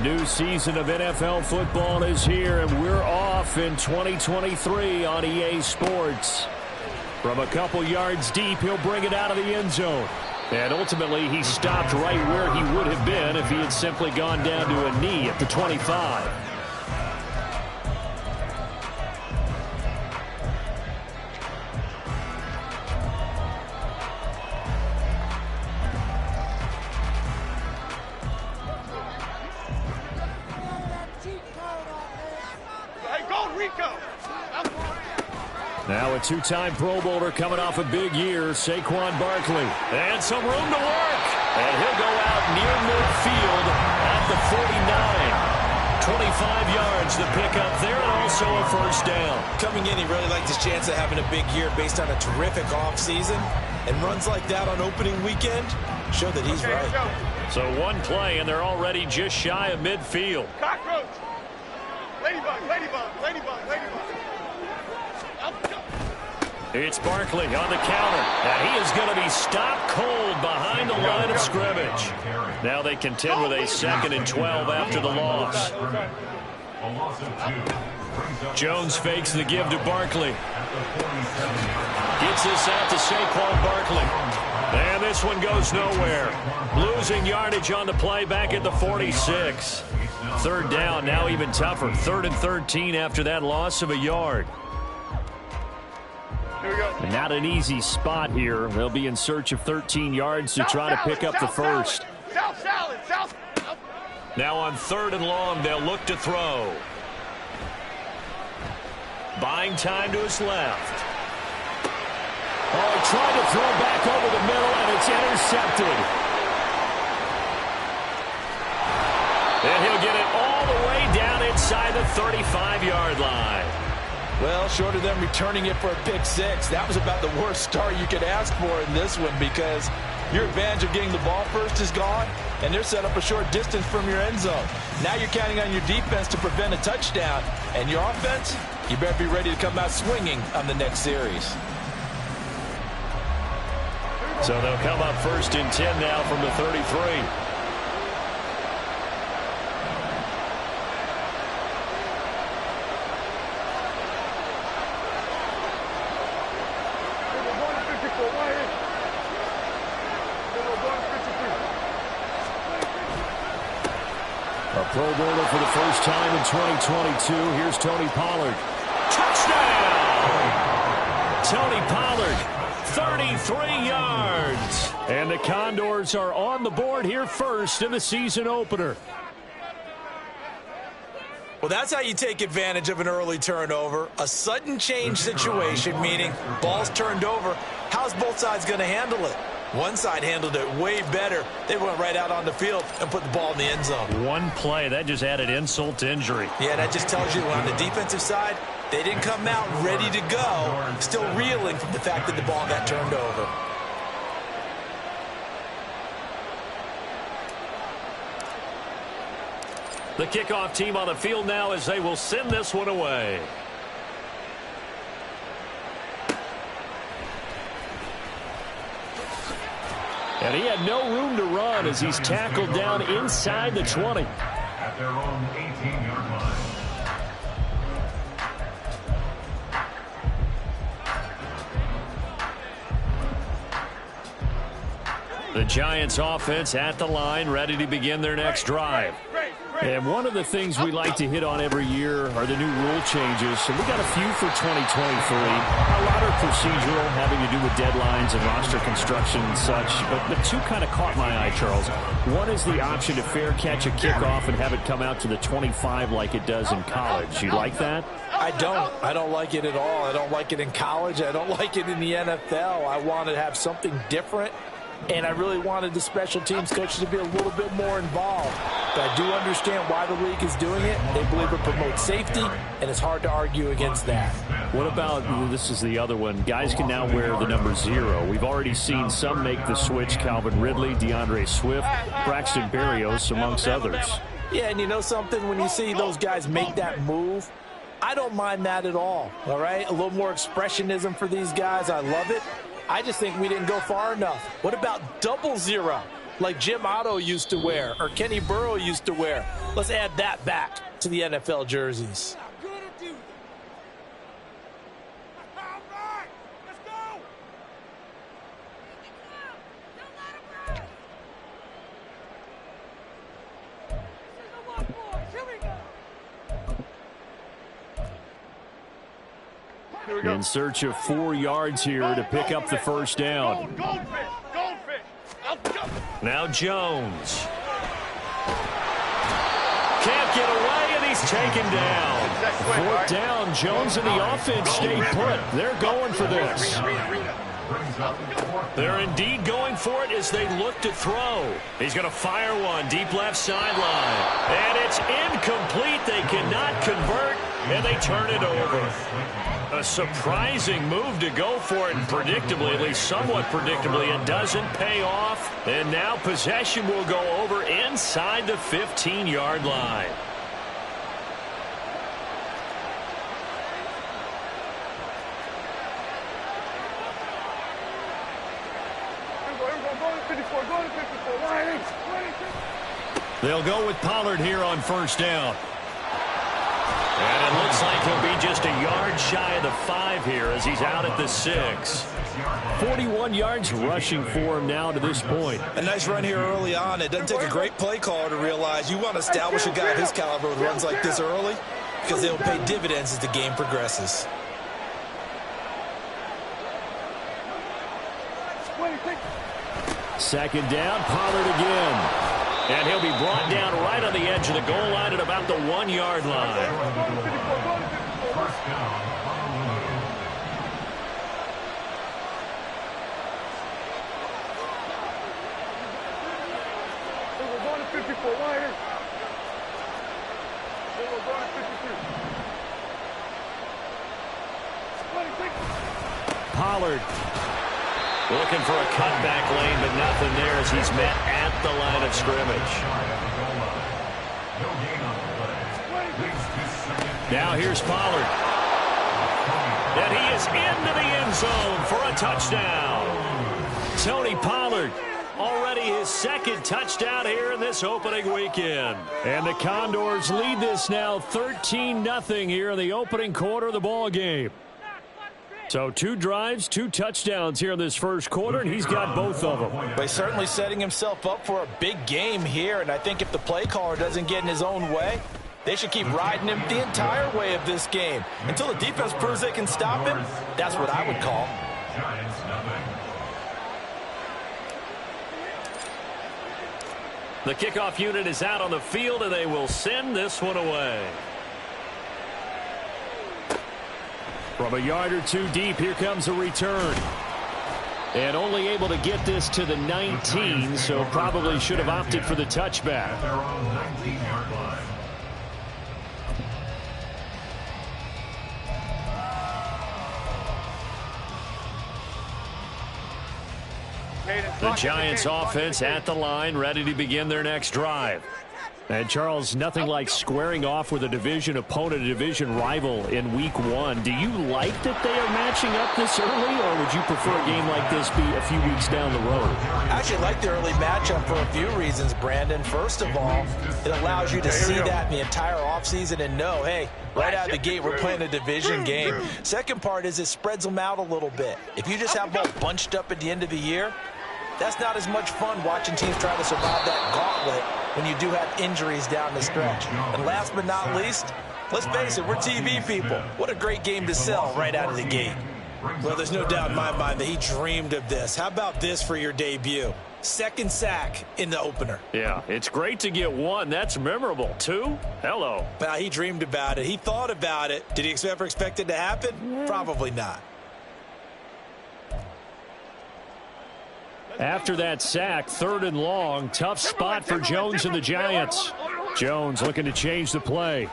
new season of NFL football is here, and we're off in 2023 on EA Sports. From a couple yards deep, he'll bring it out of the end zone. And ultimately, he stopped right where he would have been if he had simply gone down to a knee at the 25. Now a two-time Pro Bowler coming off a big year, Saquon Barkley. And some room to work. And he'll go out near midfield at the 49. 25 yards the pickup there, and also a first down. Coming in, he really liked his chance of having a big year based on a terrific offseason. And runs like that on opening weekend show that he's right. So one play, and they're already just shy of midfield. Cockroach! Ladybug, ladybug, ladybug, ladybug. It's Barkley on the counter. And he is going to be stopped cold behind the line of scrimmage. Now they contend with a 2nd and 12 after the loss. Jones fakes the give to Barkley. Gets this out to Saquon Barkley. And this one goes nowhere. Losing yardage on the play back at the 46. Third down, now even tougher. 3rd and 13 after that loss of a yard. And not an easy spot here. They'll be in search of 13 yards to try to pick up the first. Now on 3rd and long, they'll look to throw. Buying time to his left. Oh, trying to throw back over the middle, and it's intercepted. And he'll get it all the way down inside the 35-yard line. Well, short of them returning it for a pick six, that was about the worst start you could ask for in this one, because your advantage of getting the ball first is gone, and they're set up a short distance from your end zone. Now you're counting on your defense to prevent a touchdown, and your offense, you better be ready to come out swinging on the next series. So they'll come up 1st and 10 now from the 33. A Pro Bowler for the first time in 2022. Here's Tony Pollard. Touchdown! Tony Pollard, 33 yards. And the Condors are on the board here first in the season opener. Well, that's how you take advantage of an early turnover. A sudden change situation, meaning ball's turned over. How's both sides going to handle it? One side handled it way better. They went right out on the field and put the ball in the end zone. One play, that just added insult to injury. Yeah, that just tells you on the defensive side, they didn't come out ready to go, still reeling from the fact that the ball got turned over. The kickoff team on the field now as they will send this one away. And he had no room to run as he's tackled down inside the 20. At their own 18-yard line. The Giants offense at the line, ready to begin their next drive. And one of the things we like to hit on every year are the new rule changes. And we got a few for 2023. A lot are procedural, having to do with deadlines and roster construction and such. But the two kind of caught my eye, Charles. One is the option to fair catch a kickoff and have it come out to the 25 like it does in college. You like that? I don't like it at all. I don't like it in college. I don't like it in the NFL. I want to have something different. And I really wanted the special teams coaches to be a little bit more involved. But I do understand why the league is doing it. They believe it promotes safety, and it's hard to argue against that. What about, this is the other one, guys can now wear the number 0. We've already seen some make the switch, Calvin Ridley, DeAndre Swift, Braxton Berrios, amongst others. Yeah, and you know something? When you see those guys make that move, I don't mind that at all right? A little more expressionism for these guys. I love it. I just think we didn't go far enough. What about double 0? like Jim Otto used to wear or Kenny Burrow used to wear. Let's add that back to the NFL jerseys. In search of 4 yards here to pick up the first down. Now Jones. Can't get away, and he's taken down. 4th down. Jones and the offense stayed put. They're going for this. They're indeed going for it as they look to throw. He's going to fire one deep left sideline. And it's incomplete. They cannot convert, and they turn it over. A surprising move to go for it, and predictably, at least somewhat predictably, it doesn't pay off. And now possession will go over inside the 15-yard line. They'll go with Pollard here on first down. And it looks like he'll be just a yard shy of the 5 here as he's out at the 6. 41 yards rushing for him now to this point. A nice run here early on. It doesn't take a great play caller to realize you want to establish a guy of his caliber with runs like this early because they'll pay dividends as the game progresses. Second down, Pollard again. And he'll be brought down right on the edge of the goal line at about the 1-yard line. First down. Pollard looking for a cutback lane, but nothing there as he's met at the line of scrimmage. Now here's Pollard. And he is into the end zone for a touchdown. Tony Pollard, already his 2nd touchdown here in this opening weekend. And the Condors lead this now 13-0 here in the opening quarter of the ball game. So 2 drives, 2 touchdowns here in this first quarter, and he's got both of them. But he's certainly setting himself up for a big game here, and I think if the play caller doesn't get in his own way, they should keep riding him the entire way of this game. Until the defense proves they can stop him, that's what I would call. The kickoff unit is out on the field, and they will send this one away. From a yard or 2 deep, here comes a return. And only able to get this to the 19, so probably should have opted for the touchback. At their own 19-yard line. The Giants offense at the line, ready to begin their next drive. And, Charles, nothing like squaring off with a division opponent, a division rival in week 1. Do you like that they are matching up this early, or would you prefer a game like this be a few weeks down the road? I actually like the early matchup for a few reasons, Brandon. First of all, it allows you to see that in the entire offseason and know, hey, right out of the gate, we're playing a division game. Second part is it spreads them out a little bit. If you just have them all bunched up at the end of the year, that's not as much fun watching teams try to survive that gauntlet when you do have injuries down the stretch. And last but not least, let's face it, we're TV people. What a great game to sell right out of the gate. Well, there's no doubt in my mind that he dreamed of this. How about this for your debut? 2nd sack in the opener. Yeah, it's great to get 1. That's memorable. 2? Hello. Now, he dreamed about it. He thought about it. Did he ever expect it to happen? Probably not. After that sack, 3rd and long, tough spot for Jones and the Giants. Jones looking to change the play.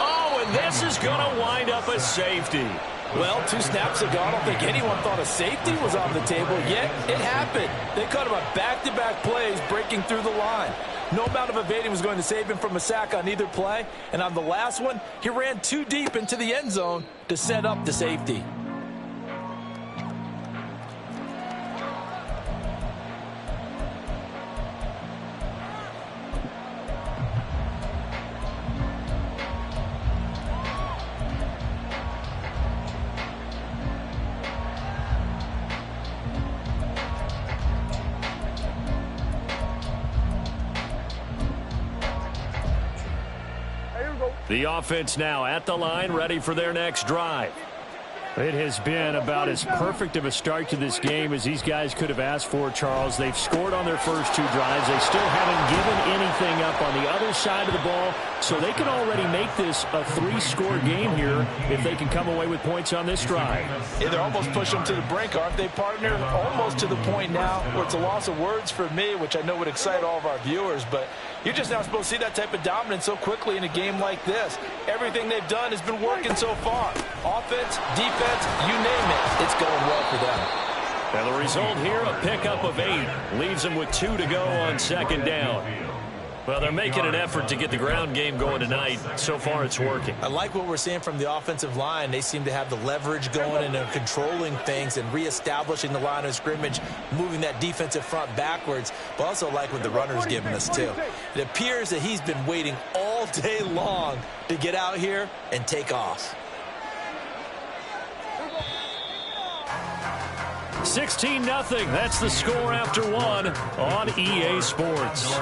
Oh, and this is going to wind up a safety. Well, 2 snaps ago, I don't think anyone thought a safety was on the table, yet it happened. They cut him on back-to-back plays, breaking through the line. No amount of evading was going to save him from a sack on either play, and on the last one, he ran too deep into the end zone to set up the safety. The offense now at the line, ready for their next drive. It has been about as perfect of a start to this game as these guys could have asked for, Charles. They've scored on their first 2 drives. They still haven't given anything up on the other side of the ball, so they can already make this a 3-score game here if they can come away with points on this drive. Yeah, they're almost pushing them to the brink, aren't they, partner? Almost to the point now where it's a loss of words for me, which I know would excite all of our viewers, but you're just not supposed to see that type of dominance so quickly in a game like this. Everything they've done has been working so far. Offense, defense, you name it, it's going well for them. And the result here, a pickup of 8. Leaves them with 2 to go on second down. Well, they're making an effort to get the ground game going tonight. So far, it's working. I like what we're seeing from the offensive line. They seem to have the leverage going, and they're controlling things and reestablishing the line of scrimmage, moving that defensive front backwards, but also like what the runner's giving us, too. It appears that he's been waiting all day long to get out here and take off. 16-0. That's the score after 1 on EA Sports.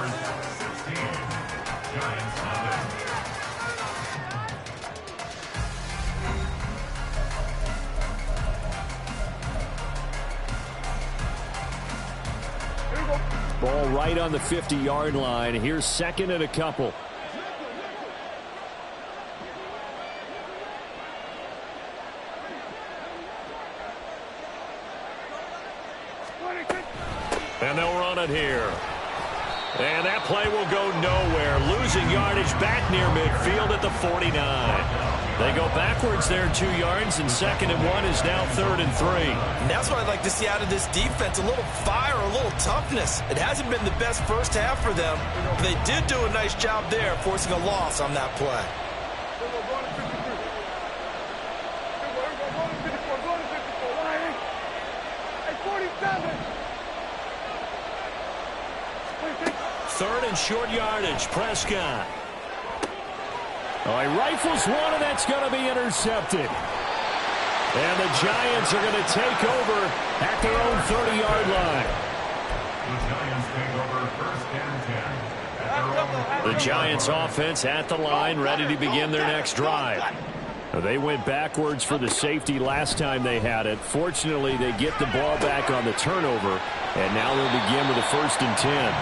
Ball right on the 50-yard line. Here's second and a couple. And they'll run it here. And that play will go nowhere. Losing yardage back near midfield at the 49. They go backwards there 2 yards, and second and 1 is now 3rd and 3. And that's what I'd like to see out of this defense, a little fire, a little toughness. It hasn't been the best first half for them, but they did do a nice job there, forcing a loss on that play. Third and short yardage, Prescott. Oh, he rifles one, and that's going to be intercepted. And the Giants are going to take over at their own 30-yard line. The Giants offense at the line, ready to begin their next drive. They went backwards for the safety last time they had it. Fortunately, they get the ball back on the turnover, and now they'll begin with a 1st and 10.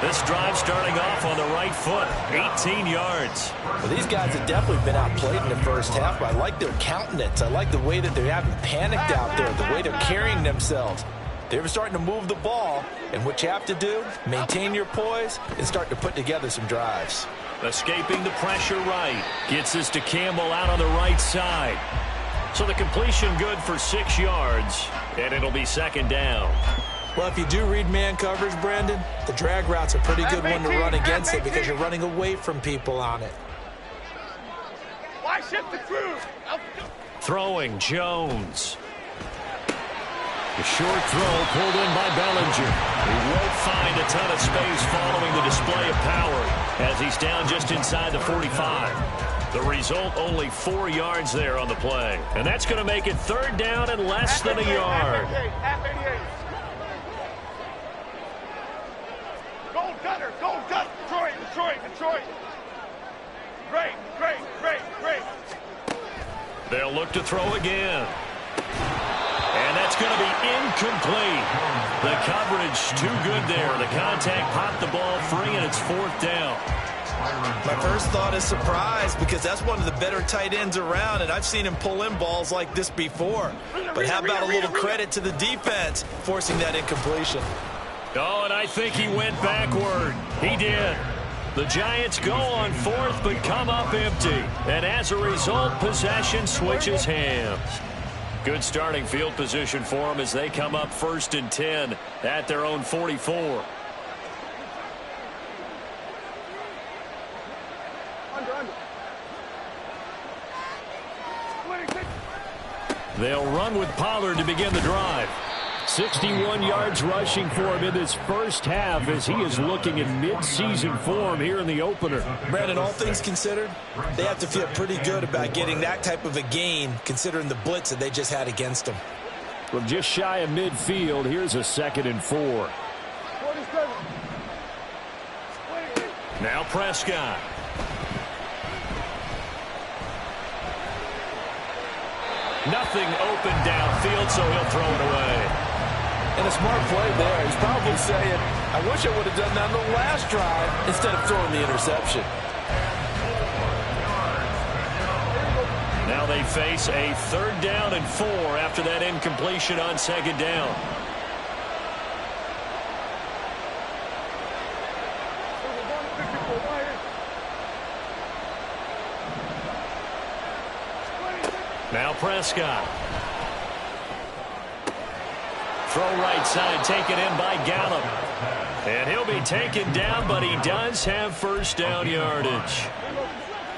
This drive starting off on the right foot, 18 yards. Well, these guys have definitely been outplayed in the first half, but I like their countenance. I like the way that they haven't panicked out there, the way they're carrying themselves. They're starting to move the ball, and what you have to do, maintain your poise and start to put together some drives. Escaping the pressure right. Gets this to Campbell out on the right side. So the completion good for 6 yards, and it'll be second down. Well, if you do read man coverage, Brandon, the drag route's a pretty good one to run against it because you're running away from people on it. Why shift the crew? Throwing, Jones. The short throw pulled in by Bellinger. He won't find a ton of space following the display of power as he's down just inside the 45. The result, only 4 yards there on the play. And that's going to make it 3rd down and less than a yard. Half 88. Gold Gunner, Gold Gunner. Detroit, Detroit, Detroit. Great, great, great, great. They'll look to throw again. And that's going to be incomplete. The coverage too good there. The contact popped the ball free, and it's 4th down. My first thought is surprise because that's one of the better tight ends around, and I've seen him pull in balls like this before. But how about a little credit to the defense forcing that incompletion? Oh, and I think he went backward. He did. The Giants go on 4th but come up empty. And as a result, possession switches hands. Good starting field position for them as they come up 1st and 10 at their own 44. They'll run with Pollard to begin the drive. 61 yards rushing for him in this first half as he is looking in mid-season form here in the opener. Brandon, all things considered, they have to feel pretty good about getting that type of a gain considering the blitz that they just had against them. From just shy of midfield, here's a 2nd and 4. Now Prescott. Nothing open downfield, so he'll throw it away. And a smart play there. He's probably saying, I wish I would have done that on the last drive instead of throwing the interception. Now they face a 3rd down and 4 after that incompletion on 2nd down. Now Prescott. Throw right side, taken in by Gallup. And he'll be taken down, but he does have 1st down yardage.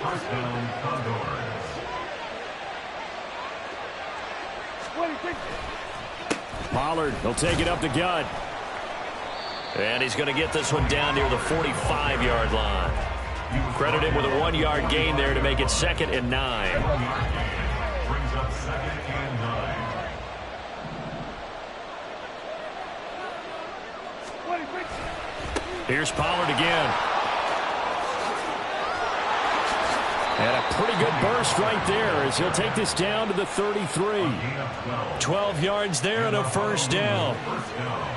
1st down, Condors. Pollard, he'll take it up the gut. And he's going to get this one down near the 45-yard line. Credit him with a 1-yard gain there to make it 2nd and 9. 1-yard gain brings up 2nd and 9. Here's Pollard again. And a pretty good burst right there as he'll take this down to the 33. 12 yards there and a 1st down.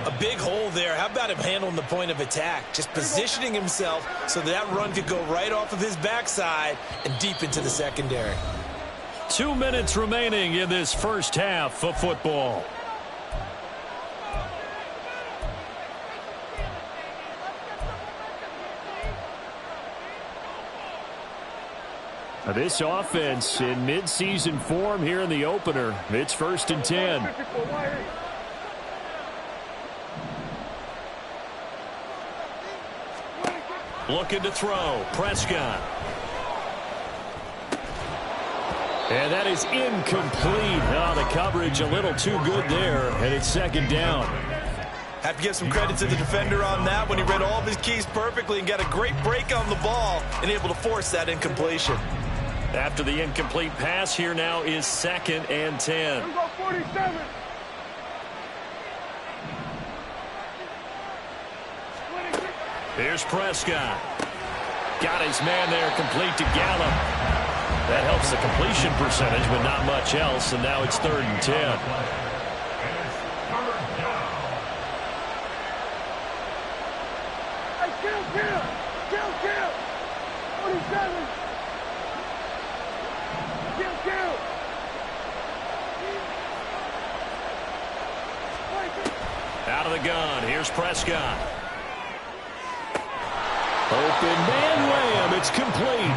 A big hole there. How about him handling the point of attack? Just positioning himself so that run could go right off of his backside and deep into the secondary. 2 minutes remaining in this 1st half of football. This offense in midseason form here in the opener. It's 1st and 10. Looking to throw. Prescott. And that is incomplete. Oh, the coverage a little too good there, and it's 2nd down. Have to give some credit to the defender on that when he read all of his keys perfectly and got a great break on the ball and able to force that incompletion. After the incomplete pass, here now is 2nd and 10. Here's Prescott. Got his man there, complete to Gallup. That helps the completion percentage, but not much else, and now it's 3rd and 10. Kill! 47! Kill! Out of the gun, here's Prescott. Open man wham, it's complete.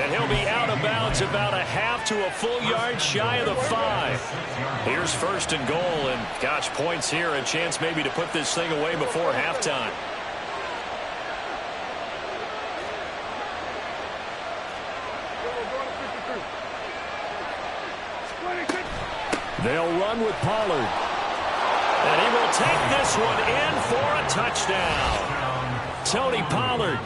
And he'll be out of bounds about a half to a full yard shy of the 5. Here's 1st and goal, and gosh, points here, a chance maybe to put this thing away before halftime. They'll run with Pollard. And he will take this one in for a touchdown. Tony Pollard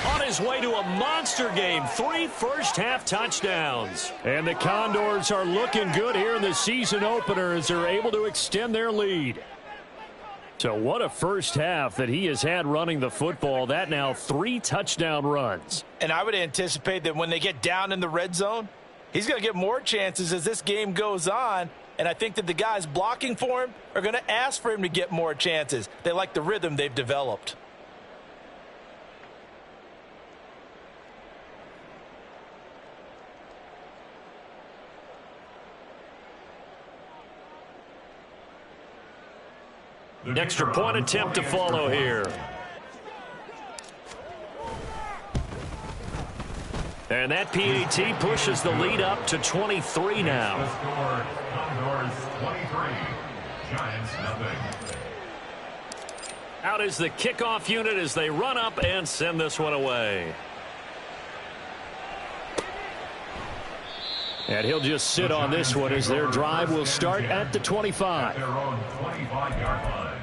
on his way to a monster game. 3 first-half touchdowns. And the Condors are looking good here in the season opener as they're able to extend their lead. So what a first half that he has had running the football. That now 3 touchdown runs. And I would anticipate that when they get down in the red zone, he's going to get more chances as this game goes on. And I think that the guys blocking for him are going to ask for him to get more chances. They like the rhythm they've developed. Extra point attempt to follow here. And that PAT pushes the lead up to 23 now. The score, Condors 23, Giants nothing. Out is the kickoff unit as they run up and send this one away. And he'll just sit on this one as their drive will start at the 25. At their own 25-yard line.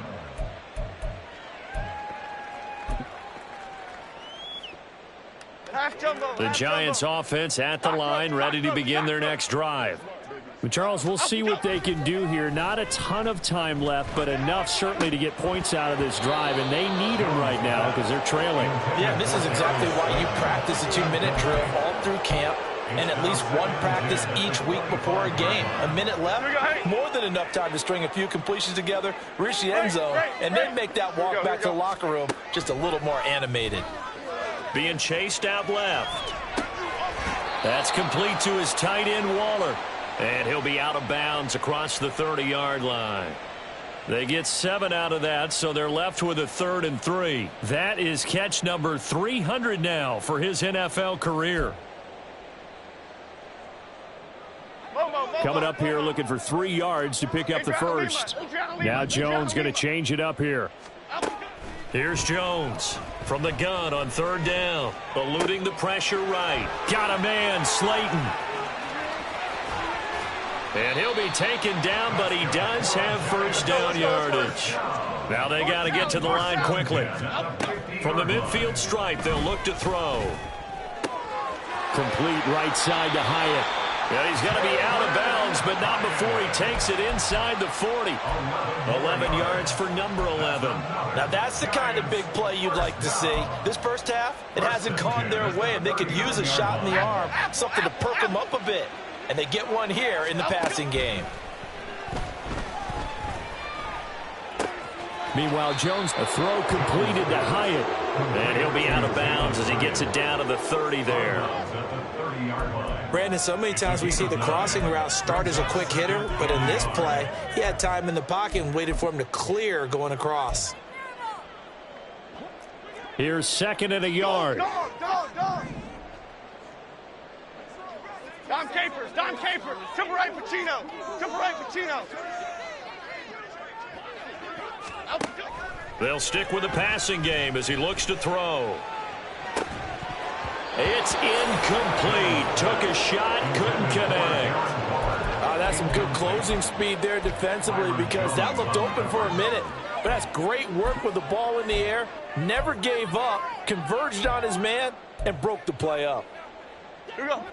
The Giants offense at the line, ready to begin their next drive. Well, Charles, we'll see what they can do here. Not a ton of time left, but enough certainly to get points out of this drive, and they need them right now because they're trailing. Yeah, this is exactly why you practice a 2-minute drill all through camp. and at least one practice each week before a game. A minute left, more than enough time to string a few completions together, reach the end zone, and then make that walk back to the locker room just a little more animated. Being chased out left. That's complete to his tight end, Waller. And he'll be out of bounds across the 30-yard line. They get 7 out of that, so they're left with a 3rd and 3. That is catch number 300 now for his NFL career. Coming up here looking for 3 yards to pick up the first. Now Jones going to change it up here. Here's Jones from the gun on 3rd down. Eluding the pressure right. Got a man, Slayton. And he'll be taken down, but he does have first down yardage. Now they got to get to the line quickly. From the midfield stripe, they'll look to throw. Complete right side to Hyatt. And he's going to be out of bounds, but not before he takes it inside the 40. 11 yards for number 11. Now that's the kind of big play you'd like to see. This first half, it hasn't gone their way, and they could use a shot in the arm, something to perk them up a bit. And they get one here in the passing game. Meanwhile, Jones, a throw completed to Hyatt. And he'll be out of bounds as he gets it down to the 30 there. Brandon, so many times we see the crossing route start as a quick hitter, but in this play, he had time in the pocket and waited for him to clear going across. Here's 2nd and a yard. Don Capers, to the right, Pacino, They'll stick with the passing game as he looks to throw. It's incomplete. Took a shot, couldn't connect. That's some good closing speed there defensively because that looked open for a minute. But that's great work with the ball in the air. Never gave up, converged on his man, and broke the play up.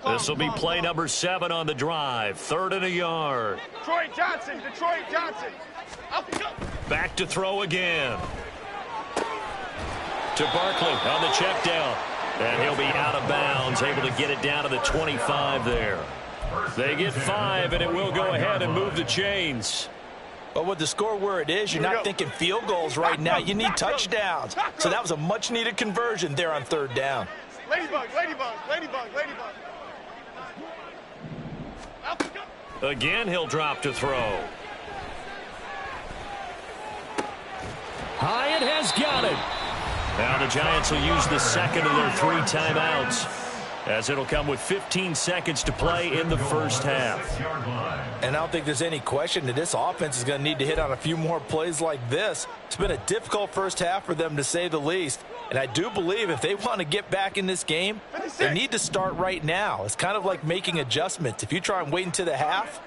This will be play number 7 on the drive. 3rd and a yard. Detroit Johnson. Back to throw again. To Barkley on the check down. And he'll be out of bounds, able to get it down to the 25 there. They get 5, and it will go ahead and move the chains. But with the score where it is, you're not thinking field goals right now. You need touchdowns. So that was a much-needed conversion there on 3rd down. Ladybug. Again, he'll drop to throw. Hyatt has got it. Now the Giants will use the 2nd of their 3 timeouts, as it'll come with 15 seconds to play in the first half. And I don't think there's any question that this offense is going to need to hit on a few more plays like this. It's been a difficult first half for them, to say the least. And I do believe if they want to get back in this game, they need to start right now. It's kind of like making adjustments. If you try and wait until the half,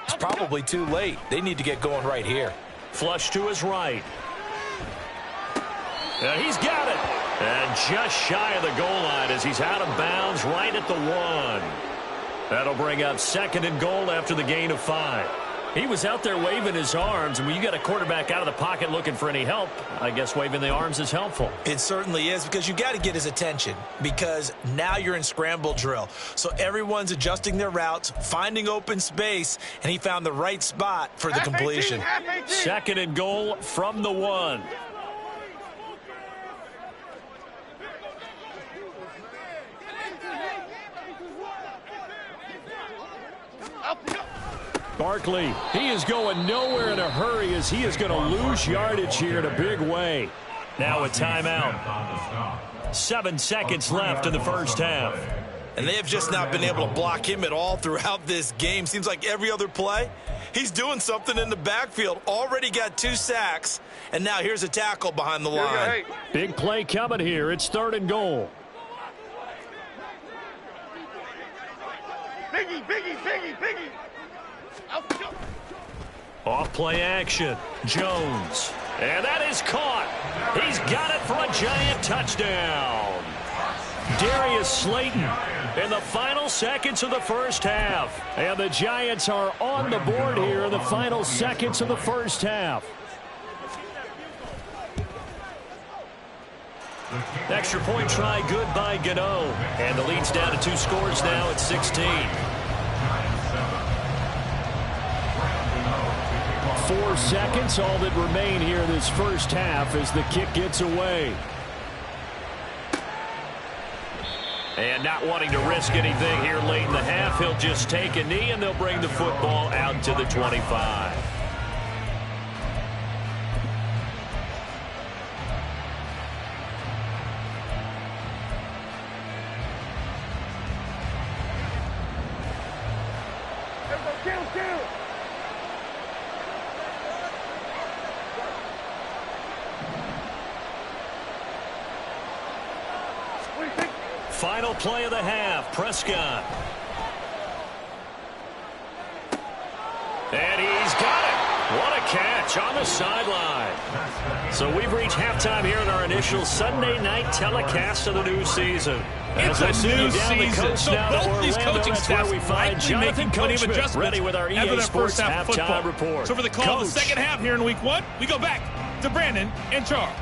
it's probably too late. They need to get going right here. Flush to his right. And he's got it. And just shy of the goal line as he's out of bounds right at the 1. That'll bring up 2nd and goal after the gain of 5. He was out there waving his arms, and when you got a quarterback out of the pocket looking for any help, I guess waving the arms is helpful. It certainly is, because you got to get his attention, because now you're in scramble drill. So everyone's adjusting their routes, finding open space, and he found the right spot for the completion. 2nd and goal from the 1. Barkley, he is going nowhere in a hurry as he is going to lose yardage here in a big way. Now a timeout. 7 seconds left in the first half. And they have just not been able to block him at all throughout this game. Seems like every other play, he's doing something in the backfield. Already got 2 sacks, and now here's a tackle behind the line. Big play coming here. It's 3rd and goal. Biggie. Off play action. Jones. And that is caught. He's got it for a giant touchdown. Darius Slayton in the final seconds of the first half. And the Giants are on the board here in the final seconds of the first half. Extra point try good by Gano. And the lead's down to 2 scores now at 16. 4 seconds, all that remain here in this first half as the kick gets away. And not wanting to risk anything here late in the half, he'll just take a knee and they'll bring the football out to the 25. Final play of the half, Prescott. And he's got it. What a catch on the sideline. So we've reached halftime here in our initial Sunday night telecast of the new season. It's a new season, so both these coaching staffs likely making plenty of adjustments ready with our EA Sports halftime report. So for the call of the second half here in week 1, we go back to Brandon and Charles.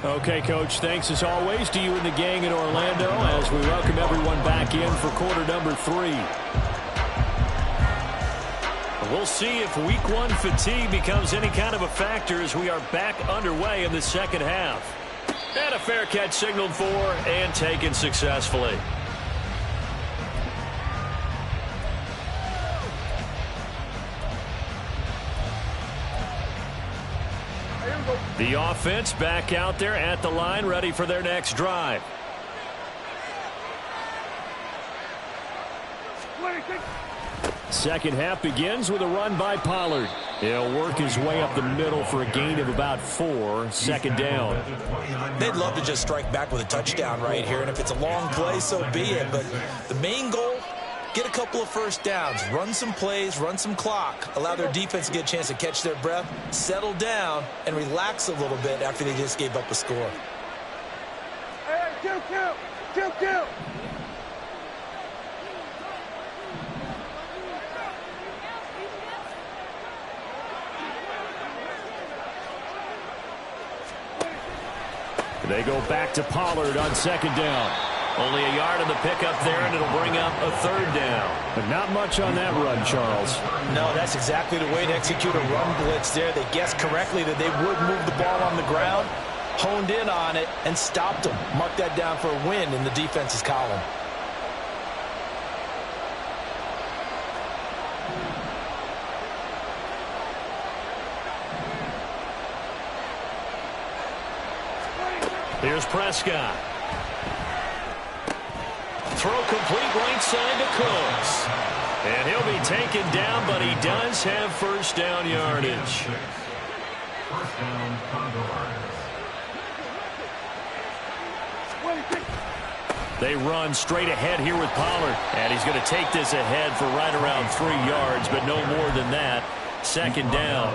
Okay, Coach, thanks as always to you and the gang in Orlando as we welcome everyone back in for quarter number 3. We'll see if week 1 fatigue becomes any kind of a factor as we are back underway in the second half. And a fair catch signaled for and taken successfully. The offense back out there at the line, ready for their next drive. Second half begins with a run by Pollard. He'll work his way up the middle for a gain of about 4, second down. They'd love to just strike back with a touchdown right here, and if it's a long play, so be it. But the main goal, get a couple of first downs, run some plays, run some clock, allow their defense to get a chance to catch their breath, settle down, and relax a little bit after they just gave up a score. Hey, kill. They go back to Pollard on second down. Only a yard in the pickup there, and it'll bring up a third down. But not much on that run, Charles. No, that's exactly the way to execute a run blitz there. They guessed correctly that they would move the ball on the ground, honed in on it, and stopped them. Mark that down for a win in the defense's column. Here's Prescott. Throw complete right side to Cooks. And he'll be taken down, but he does have first down yardage. First down, Condors. They run straight ahead here with Pollard. And he's going to take this ahead for right around 3 yards, but no more than that. Second down.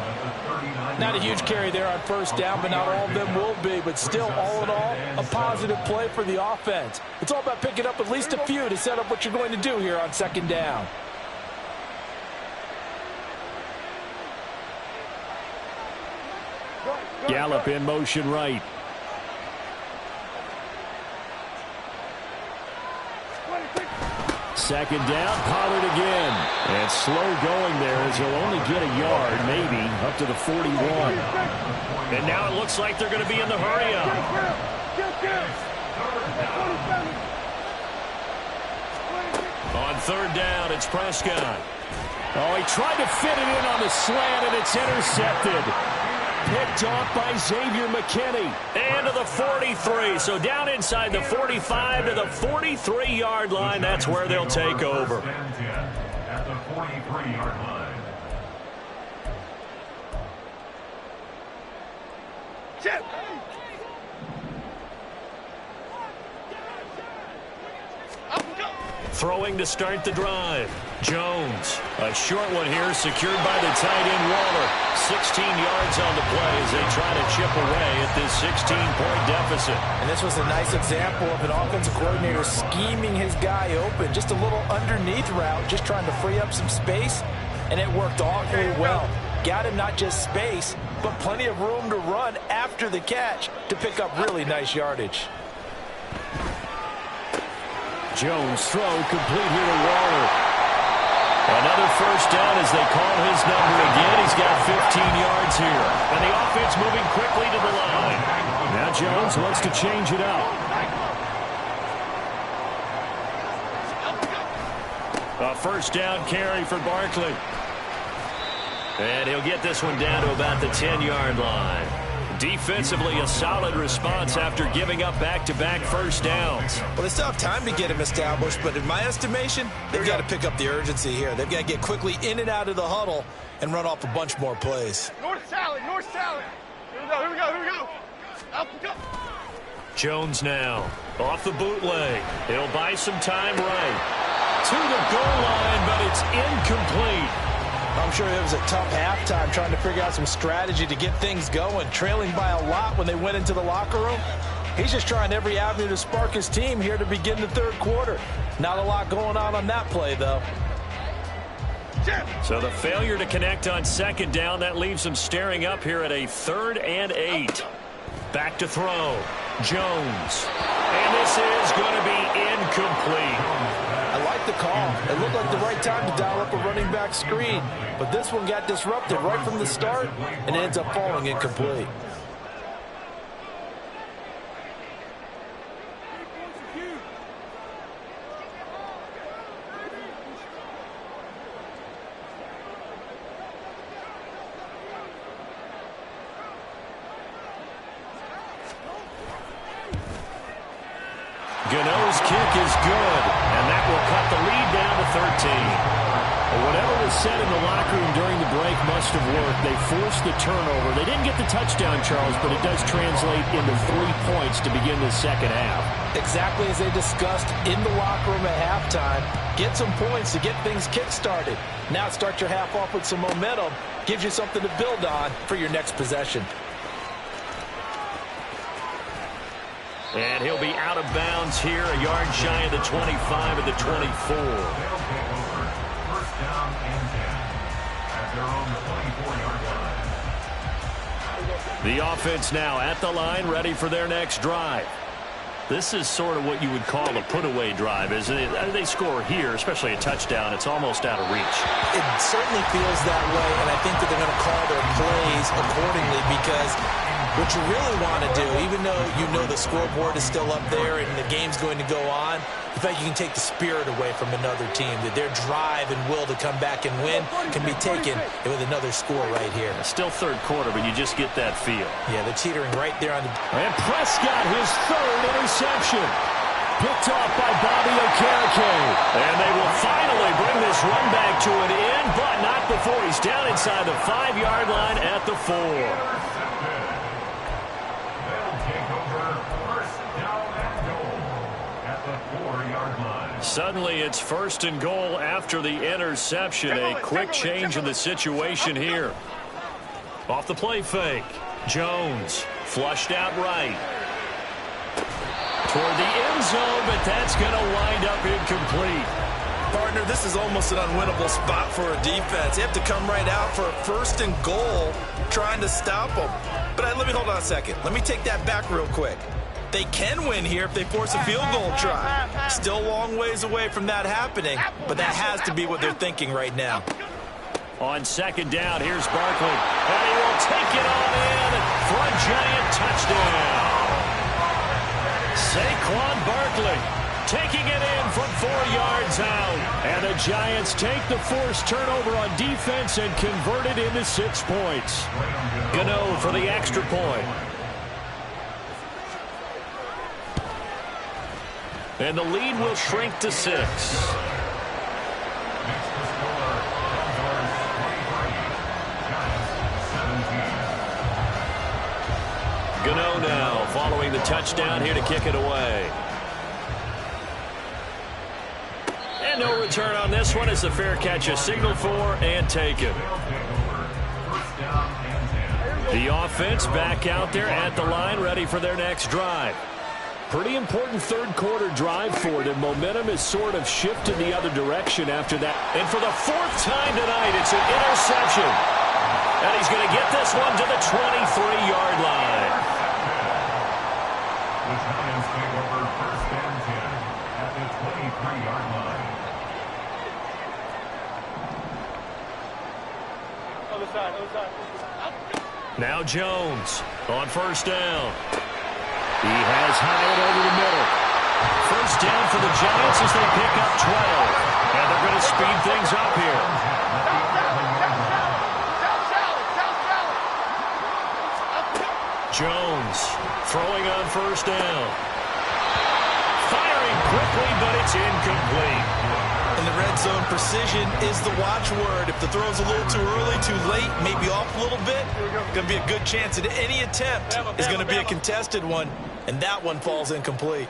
Not a huge carry there on first down, but not all of them will be. But still, all in all, a positive play for the offense. It's all about picking up at least a few to set up what you're going to do here on second down. Gallup in motion right. Second down, Pollard again. And slow going there as he'll only get a yard, maybe, up to the 41. And now it looks like they're going to be in the hurry-up. On third down, it's Prescott. Oh, he tried to fit it in on the slant, and it's intercepted. Picked off by Xavier McKinney. And to the 43. So down inside the 45 to the 43-yard line. That's where they'll take over. At the 43-yard line. Chip. Throwing to start the drive. Jones. A short one here secured by the tight end Waller. 16 yards on the play as they try to chip away at this 16-point deficit. And this was a nice example of an offensive coordinator scheming his guy open. Just a little underneath route, just trying to free up some space, and it worked awfully well. Got him not just space, but plenty of room to run after the catch to pick up really nice yardage. Jones throw complete here to Waller. Another first down as they call his number again. He's got 15 yards here. And the offense moving quickly to the line. Now Jones wants to change it up. A first down carry for Barkley. And he'll get this one down to about the 10-yard line. Defensively, a solid response after giving up back-to-back first downs. Well, they still have time to get him established, but in my estimation, they've got to pick up the urgency here. They've got to get quickly in and out of the huddle and run off a bunch more plays. North salad, north salad. Here we go, here we go, here we go. Up we go. Jones now off the bootleg. He'll buy some time right to the goal line, but it's incomplete. I'm sure it was a tough halftime trying to figure out some strategy to get things going, trailing by a lot when they went into the locker room. He's just trying every avenue to spark his team here to begin the third quarter. Not a lot going on that play, though. So the failure to connect on second down, that leaves them staring up here at a 3rd and 8. Back to throw. Jones. And this is going to be incomplete. I like the call. It looked like the right time to dial up a running back screen, but this one got disrupted right from the start, and it ends up falling incomplete. Gano's kick is good, and that will cut the lead down to 13. Whatever was said in the locker room during the break must have worked. They forced the turnover. They didn't get the touchdown, Charles, but it does translate into 3 points to begin the second half. Exactly as they discussed in the locker room at halftime. Get some points to get things kick-started. Now start your half off with some momentum. Gives you something to build on for your next possession. And he'll be out of bounds here, a yard shy of the 25 at the 24. First down and 10 at their own 24-yard line. The offense now at the line, ready for their next drive. This is sort of what you would call a put-away drive, isn't it? They score here, especially a touchdown. It's almost out of reach. It certainly feels that way, and I think that they're going to call their plays accordingly because what you really want to do, even though you know the scoreboard is still up there and the game's going to go on, in fact, you can take the spirit away from another team, that their drive and will to come back and win can be taken with another score right here. Still third quarter, but you just get that feel. Yeah, they're teetering right there on the... And Prescott, his 3rd interception. Picked off by Bobby Okereke. And they will finally bring this run back to an end, but not before he's down inside the 5-yard line at the 4. Suddenly it's 1st and goal after the interception. A quick change in the situation here. Off the play fake. Jones flushed out right. Toward the end zone, but that's going to wind up incomplete. Partner, this is almost an unwinnable spot for a defense. They have to come right out for a 1st and goal trying to stop them. But let me hold on a second. Let me take that back real quick. They can win here if they force a field goal try. Still a long ways away from that happening, but that has to be what they're thinking right now. On second down, here's Barkley. And he will take it on in for a giant touchdown. Saquon Barkley taking it in from 4 yards out. And the Giants take the forced turnover on defense and convert it into 6 points. Gano for the extra point. And the lead will shrink to 6. Gano now following the touchdown here to kick it away. And no return on this one as the fair catch is signaled for and taken. First down The offense back out there at the line, ready for their next drive. Pretty important third quarter drive for them. Momentum has sort of shifted the other direction after that. And for the fourth time tonight, it's an interception. And he's going to get this one to the 23-yard line. The Giants take over first and 10 at the 23-yard line. Other side, other side. Now Jones on first down. He has Hyatt over the middle. First down for the Giants as they pick up 12. And they're going to speed things up here. Jones throwing on first down. Firing quickly, but it's incomplete. In the red zone, precision is the watchword. If the throw's a little too early, too late, maybe off a little bit, going to be a good chance that any attempt is going to be a contested one, and that one falls incomplete.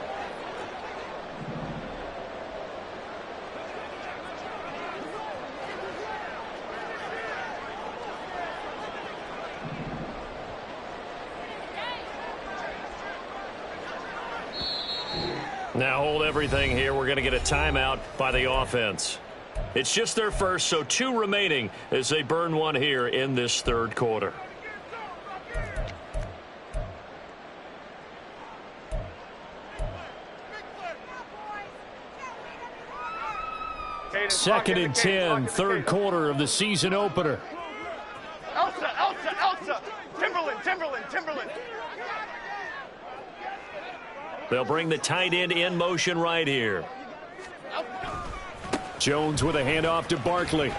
Now hold everything here. We're going to get a timeout by the offense. It's just their first, so 2 remaining as they burn one here in this third quarter. Second and 10, third quarter of the season opener. Elsa. Timberland. They'll bring the tight end in motion right here. Jones with a handoff to Barkley.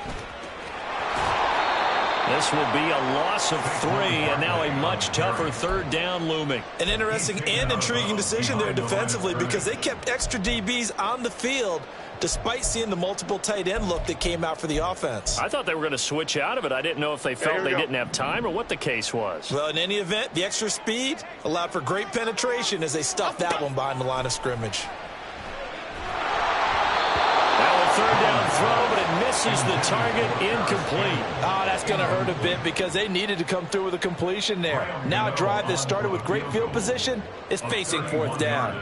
This will be a loss of 3, and now a much tougher third down looming. An interesting and intriguing decision there defensively because they kept extra DBs on the field despite seeing the multiple tight end look that came out for the offense. I thought they were going to switch out of it. I didn't know if they felt they didn't have time or what the case was. Well, in any event, the extra speed allowed for great penetration as they stuffed that one behind the line of scrimmage. Now a third down throw, but it misses the target, incomplete. Oh, that's going to hurt a bit because they needed to come through with a completion there. Now a drive that started with great field position is facing fourth down.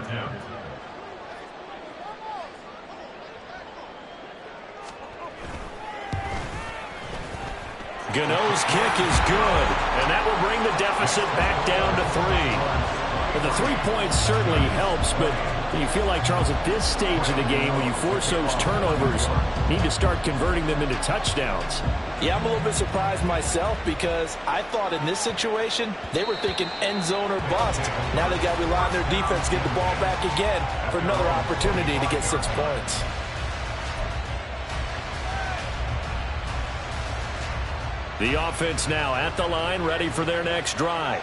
Gano's kick is good, and that will bring the deficit back down to 3. But the 3 points certainly helps, but you feel like, Charles, at this stage of the game, when you force those turnovers, you need to start converting them into touchdowns. Yeah, I'm a little bit surprised myself because I thought in this situation, they were thinking end zone or bust. Now they got to rely on their defense to get the ball back again for another opportunity to get 6 points. The offense now at the line, ready for their next drive.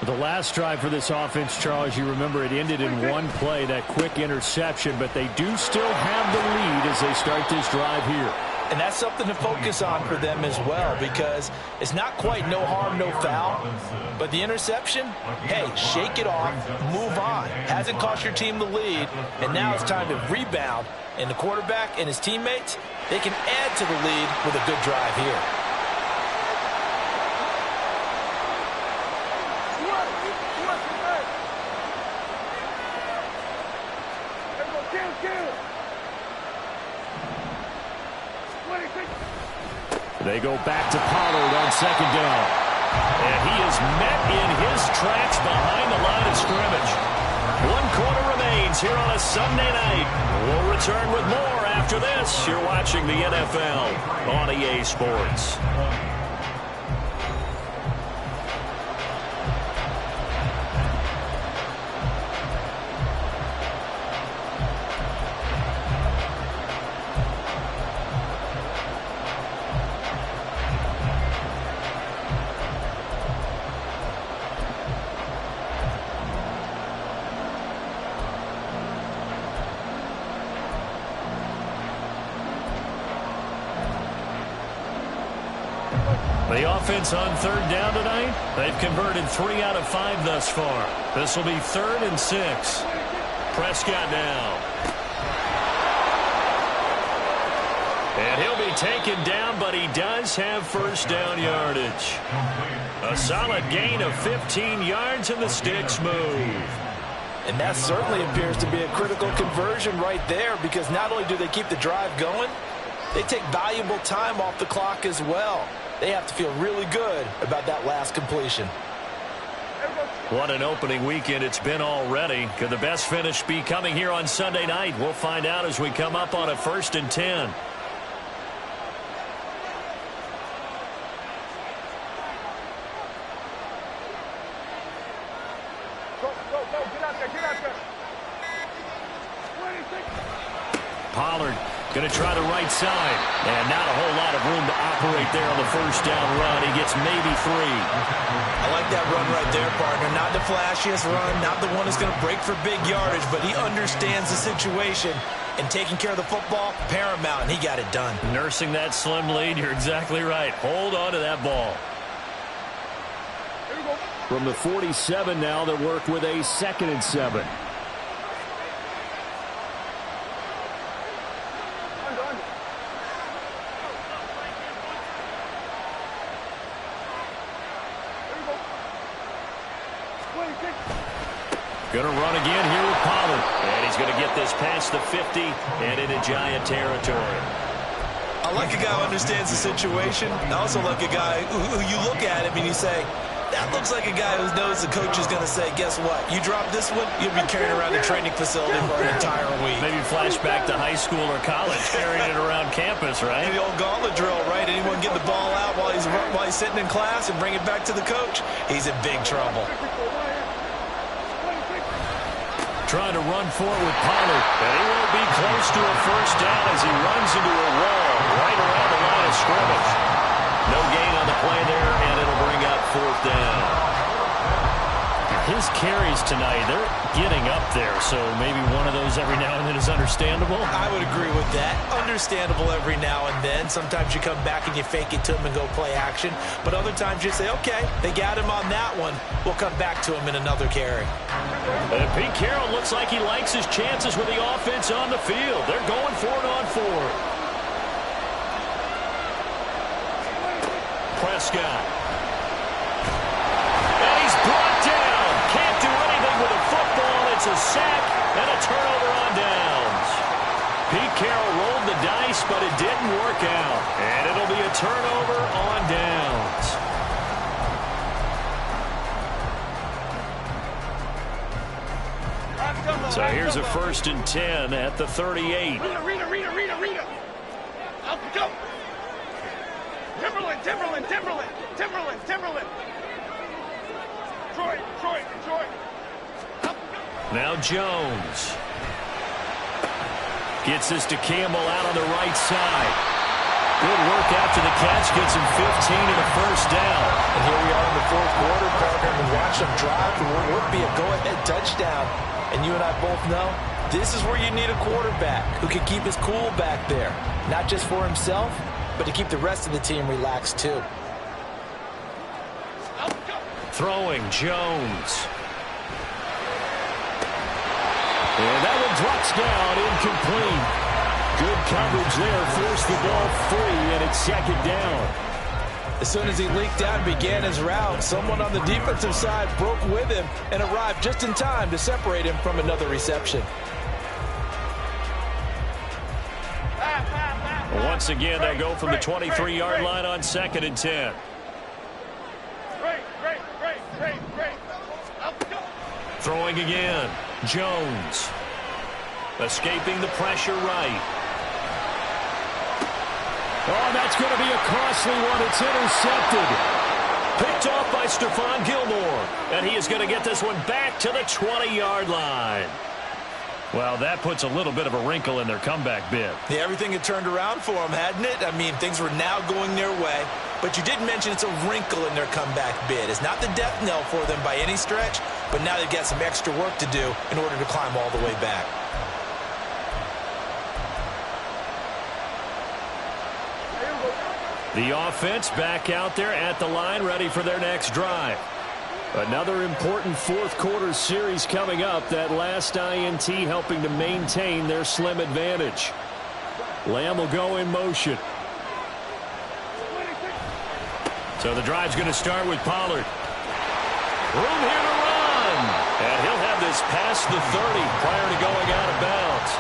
The last drive for this offense, Charles, you remember it ended in one play, that quick interception, but they do still have the lead as they start this drive here. And that's something to focus on for them as well because it's not quite no harm, no foul, but the interception, hey, shake it off, move on. Hasn't cost your team the lead, and now it's time to rebound. And the quarterback and his teammates, they can add to the lead with a good drive here. They go back to Pollard on second down. And he is met in his tracks behind the line of scrimmage. 1 quarter remains here on a Sunday night. We'll return with more after this. You're watching the NFL on EA Sports. The offense on third down tonight, they've converted 3 out of 5 thus far. This will be 3rd and 6. Prescott now. And he'll be taken down, but he does have first down yardage. A solid gain of 15 yards and the sticks move. And that certainly appears to be a critical conversion right there, because not only do they keep the drive going, they take valuable time off the clock as well. They have to feel really good about that last completion. What an opening weekend it's been already. Could the best finish be coming here on Sunday night? We'll find out as we come up on a 1st and 10. Pollard going to try the right side. And not a whole lot of room to operate there on the 1st down run. He gets maybe 3. I like that run right there, partner. Not the flashiest run, not the one that's going to break for big yardage, but he understands the situation. And taking care of the football, paramount, and he got it done. Nursing that slim lead, you're exactly right. Hold on to that ball. From the 47 now, they work with a 2nd and 7. Going to run again here with Pollard. And he's going to get this past the 50 and into Giant territory. I like a guy who understands the situation. I also like a guy who you look at him and you say, that looks like a guy who knows the coach is going to say, guess what? You drop this one, you'll be carrying around the training facility for an entire week. Maybe flashback to high school or college, carrying it around campus, right? The old gauntlet drill, right? Anyone get the ball out while he's sitting in class and bring it back to the coach? He's in big trouble. Trying to run for it with Pollard, and he won't be close to a 1st down as he runs into a wall right around the line of scrimmage. No gain on the play there, and it'll bring up 4th down. His carries tonight, they're getting up there, so maybe one of those every now and then is understandable. I would agree with that. Understandable every now and then. Sometimes you come back and you fake it to him and go play action. But other times you say, okay, they got him on that one. We'll come back to him in another carry. And Pete Carroll looks like he likes his chances with the offense on the field. They're going for it on 4. Prescott. And he's brought down. Can't do anything with a football. It's a sack and a turnover on downs. Pete Carroll rolled the dice, but it didn't work out. And it'll be a turnover on downs. So here's a 1st and 10 at the 38. Rita. Up, go. Timberland. Troy. Up, go. Now Jones. Gets this to Campbell out on the right side. Good work after the catch. Gets him 15 and a 1st down. And here we are in the 4th quarter, partner, and watch them drive. It would be a go-ahead touchdown. And you and I both know this is where you need a quarterback who can keep his cool back there. Not just for himself, but to keep the rest of the team relaxed too. Throwing Jones. And that one drops down, incomplete. Good coverage there, forced the ball free, and it's 2nd down. As soon as he leaked out and began his route, someone on the defensive side broke with him and arrived just in time to separate him from another reception. Once again, they go from the 23-yard line on 2nd and 10. Great. Throwing again. Jones. Escaping the pressure right. Oh, that's going to be a costly one. It's intercepted. Picked off by Stephon Gilmore. And he is going to get this one back to the 20-yard line. Well, that puts a little bit of a wrinkle in their comeback bid. Yeah, everything had turned around for them, hadn't it? I mean, things were now going their way. But you did mention it's a wrinkle in their comeback bid. It's not the death knell for them by any stretch, but now they've got some extra work to do in order to climb all the way back. The offense back out there at the line, ready for their next drive. Another important 4th quarter series coming up. That last INT helping to maintain their slim advantage. Lamb will go in motion. So the drive's going to start with Pollard. Room here to run. And he'll have this past the 30 prior to going out of bounds.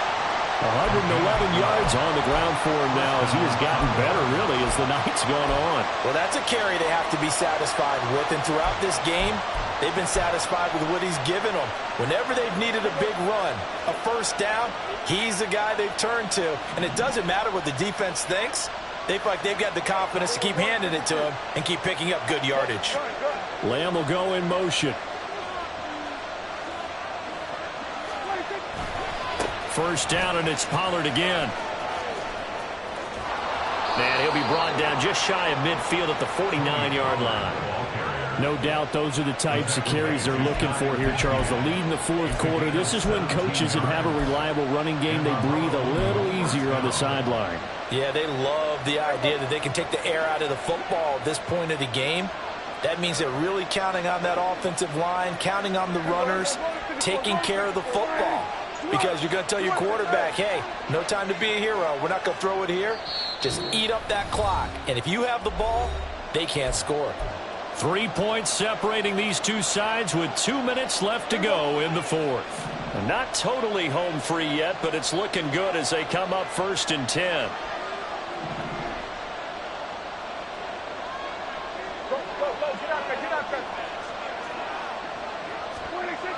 111 yards on the ground for him now as he has gotten better, really, as the night's gone on. Well, that's a carry they have to be satisfied with. And throughout this game, they've been satisfied with what he's given them. Whenever they've needed a big run, a first down, he's the guy they've turned to. And it doesn't matter what the defense thinks. They feel like they've got the confidence to keep handing it to him and keep picking up good yardage. Lamb will go in motion. First down, and it's Pollard again. And he'll be brought down just shy of midfield at the 49-yard line. No doubt those are the types of carries they're looking for here, Charles. The lead in the fourth quarter. This is when coaches that have a reliable running game, they breathe a little easier on the sideline. Yeah, they love the idea that they can take the air out of the football at this point of the game. That means they're really counting on that offensive line, counting on the runners, taking care of the football. Because you're going to tell your quarterback, hey, no time to be a hero. We're not going to throw it here. Just eat up that clock. And if you have the ball, they can't score. 3 points separating these two sides with 2 minutes left to go in the fourth. Not totally home free yet, but it's looking good as they come up 1st and 10. Get out there. 26.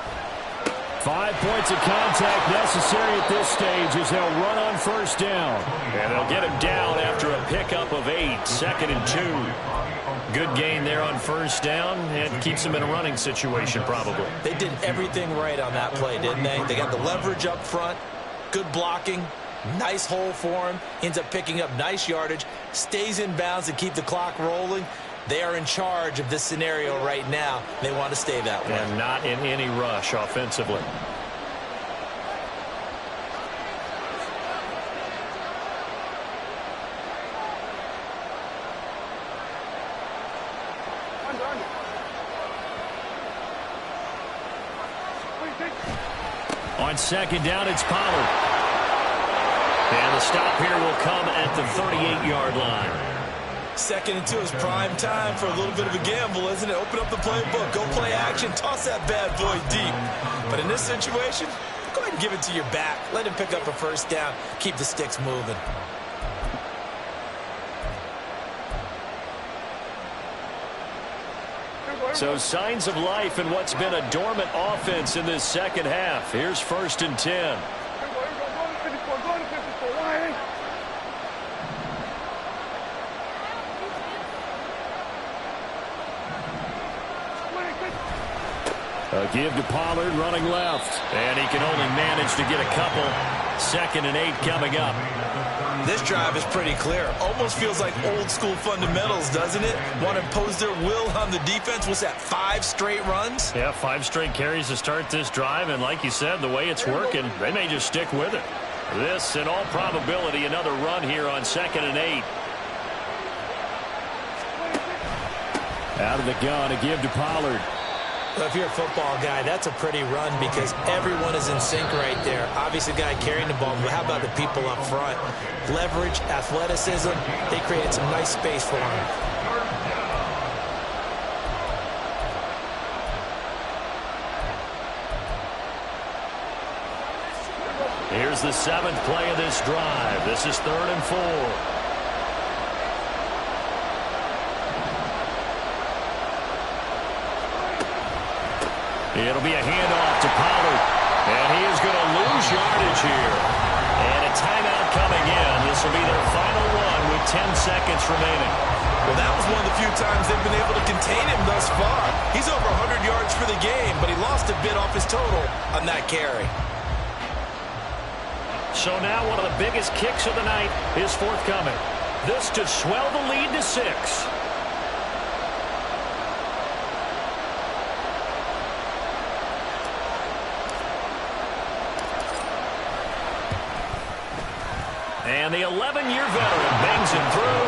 5 points of contact necessary at this stage as they'll run on first down. And they'll get him down after a pickup of 8, 2nd and 2. Good gain there on first down and keeps them in a running situation probably. They did everything right on that play, didn't they? They got the leverage up front, good blocking, nice hole for him, ends up picking up nice yardage, stays in bounds to keep the clock rolling. They are in charge of this scenario right now. They want to stay that way. And not in any rush offensively. On second down, it's Pollard. And the stop here will come at the 38-yard line. 2nd and 2 is prime time for a little bit of a gamble, isn't it? Open up the playbook, go play action, toss that bad boy deep. But in this situation, go ahead and give it to your back. Let him pick up a first down. Keep the sticks moving. So signs of life in what's been a dormant offense in this second half. Here's 1st and 10. A give to Pollard running left. And he can only manage to get a couple. 2nd and 8 coming up. This drive is pretty clear. Almost feels like old school fundamentals, doesn't it? Want to impose their will on the defense. What's that, 5 straight runs? Yeah, 5 straight carries to start this drive. And like you said, the way it's working, they may just stick with it. This, in all probability, another run here on 2nd and 8. Out of the gun, a give to Pollard. Well, if you're a football guy, that's a pretty run because everyone is in sync right there. Obviously, the guy carrying the ball, but how about the people up front? Leverage, athleticism, they created some nice space for him. Here's the 7th play of this drive. This is 3rd and 4. It'll be a handoff to Pollard. And he is going to lose yardage here. And a timeout coming in. This will be their final one with 10 seconds remaining. Well, that was one of the few times they've been able to contain him thus far. He's over 100 yards for the game, but he lost a bit off his total on that carry. So now one of the biggest kicks of the night is forthcoming. This to swell the lead to 6. And the 11-year veteran bangs it through.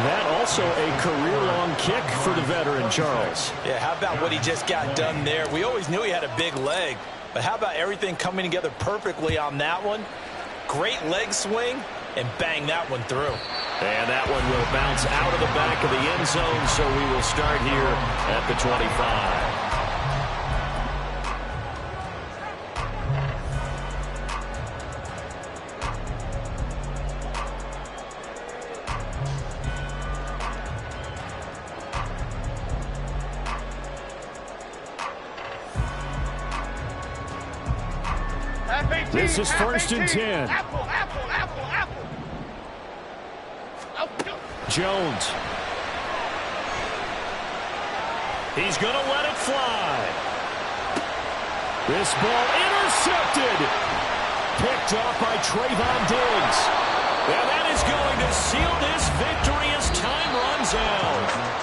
That also a career-long kick for the veteran, Charles. Yeah, how about what he just got done there? We always knew he had a big leg, but how about everything coming together perfectly on that one? Great leg swing, and bang that one through. And that one will bounce out of the back of the end zone, so we will start here at the 25. This is first and 10. Apple. Jones. He's going to let it fly. This ball intercepted. Picked off by Trayvon Diggs. And that is going to seal this victory as time runs out.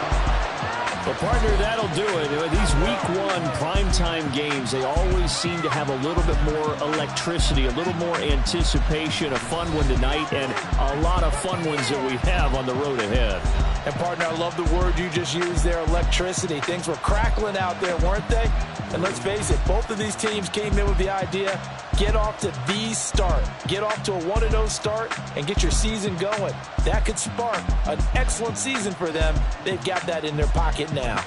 Well, partner, that'll do it. These Week 1 primetime games, they always seem to have a little bit more electricity, a little more anticipation, a fun one tonight, and a lot of fun ones that we have on the road ahead. And, partner, I love the word you just used there, electricity. Things were crackling out there, weren't they? And let's face it, both of these teams came in with the idea, get off to the start. Get off to a 1-0 start and get your season going. That could spark an excellent season for them. They've got that in their pocket now.